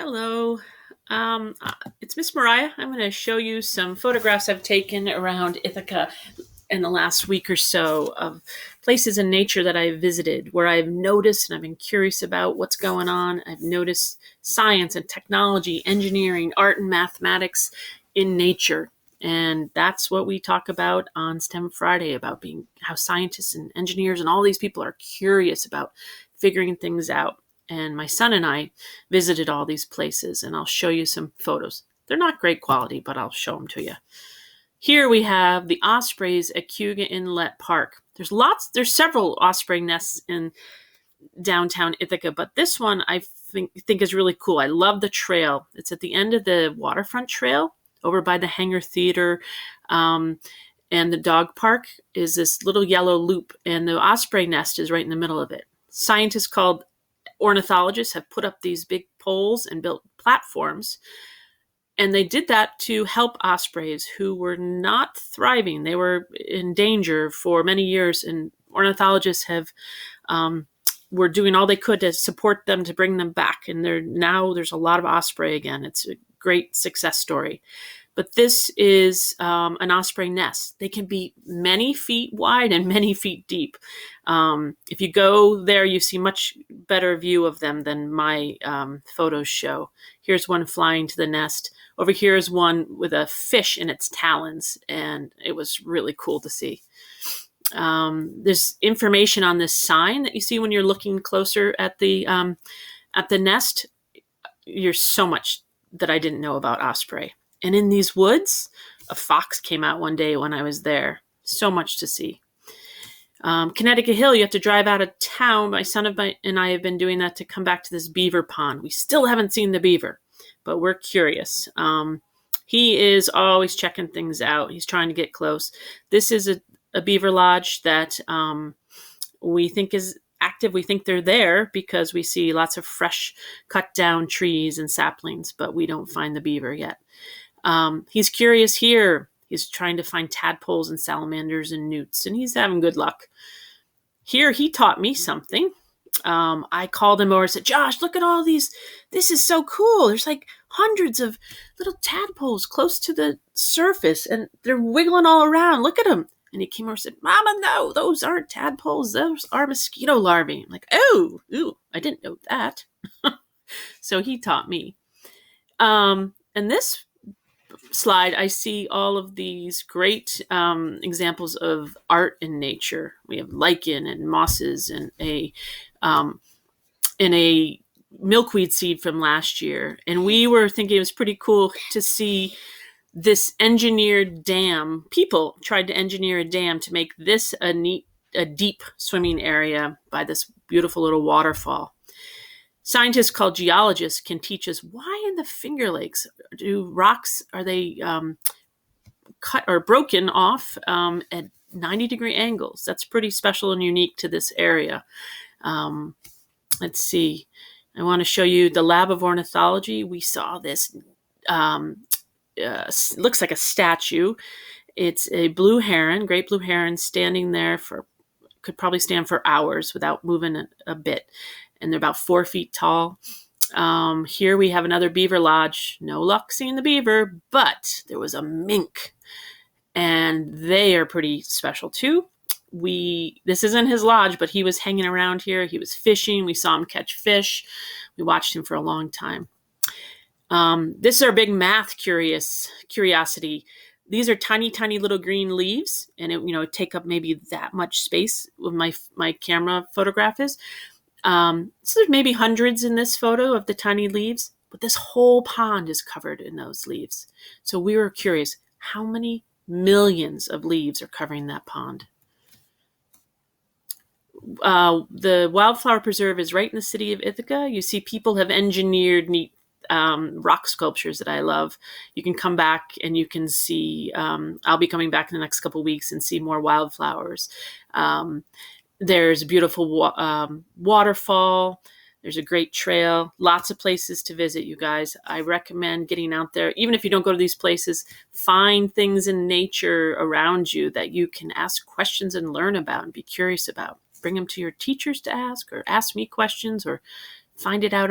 Hello. It's Miss Mariah. I'm going to show you some photographs I've taken around Ithaca in the last week or so of places in nature that I've visited where I've noticed and I've been curious about what's going on. I've noticed science and technology, engineering, art and mathematics in nature. And that's what we talk about on STEM Friday, about being how scientists and engineers and all these people are curious about figuring things out. And my son and I visited all these places, and I'll show you some photos. They're not great quality, but I'll show them to you. Here we have the ospreys at Cayuga Inlet Park. There's several osprey nests in downtown Ithaca, but this one I think is really cool. I love the trail. It's at the end of the waterfront trail over by the Hangar Theater, and the dog park is this little yellow loop, and the osprey nest is right in the middle of it. Scientists called ornithologists have put up these big poles and built platforms. And they did that to help ospreys who were not thriving. They were in danger for many years, and ornithologists were doing all they could to support them, to bring them back. And there's a lot of osprey again. It's a great success story. But this is an osprey nest. They can be many feet wide and many feet deep. If you go there, you see much better view of them than my photos show. Here's one flying to the nest. Over here is one with a fish in its talons, and it was really cool to see. There's information on this sign that you see when you're looking closer at the nest. There's so much that I didn't know about osprey. And in these woods, a fox came out one day when I was there. So much to see. Connecticut Hill, you have to drive out of town. My son and I have been doing that to come back to this beaver pond. We still haven't seen the beaver, but we're curious. He is always checking things out. He's trying to get close. This is a beaver lodge that we think is active. We think they're there because we see lots of fresh cut down trees and saplings, but we don't find the beaver yet. He's curious here. He's trying to find tadpoles and salamanders and newts, and he's having good luck. Here, he taught me something. I called him over and said, "Josh, look at all these. This is so cool. There's like hundreds of little tadpoles close to the surface, and they're wiggling all around. Look at them." And he came over and said, "Mama, no, those aren't tadpoles. Those are mosquito larvae." I'm like, ooh, I didn't know that. So he taught me. And this slide, I see all of these great examples of art in nature. We have lichen and mosses and a milkweed seed from last year. And we were thinking it was pretty cool to see this engineered dam. People tried to engineer a dam to make this a deep swimming area by this beautiful little waterfall. Scientists called geologists can teach us why in the Finger Lakes are they cut or broken off at 90-degree angles. That's pretty special and unique to this area. Let's see. I want to show you the Lab of Ornithology. We saw this. Looks like a statue. It's a blue heron, great blue heron, standing there could probably stand for hours without moving a bit. And they're about 4 feet tall. Here we have another beaver lodge. No luck seeing the beaver, but there was a mink, and they are pretty special too. This isn't his lodge, but he was hanging around here. He was fishing. We saw him catch fish. We watched him for a long time. This is our big math curiosity. These are tiny, tiny little green leaves, and it take up maybe that much space with my camera photograph is. So there's maybe hundreds in this photo of the tiny leaves, but this whole pond is covered in those leaves. So we were curious, how many millions of leaves are covering that pond? The Wildflower Preserve is right in the city of Ithaca. You see people have engineered neat rock sculptures that I love. You can come back and you can see, I'll be coming back in the next couple of weeks and see more wildflowers. There's a beautiful waterfall. There's a great trail. Lots of places to visit, you guys. I recommend getting out there. Even if you don't go to these places, find things in nature around you that you can ask questions and learn about and be curious about. Bring them to your teachers to ask, or ask me questions, or find it out on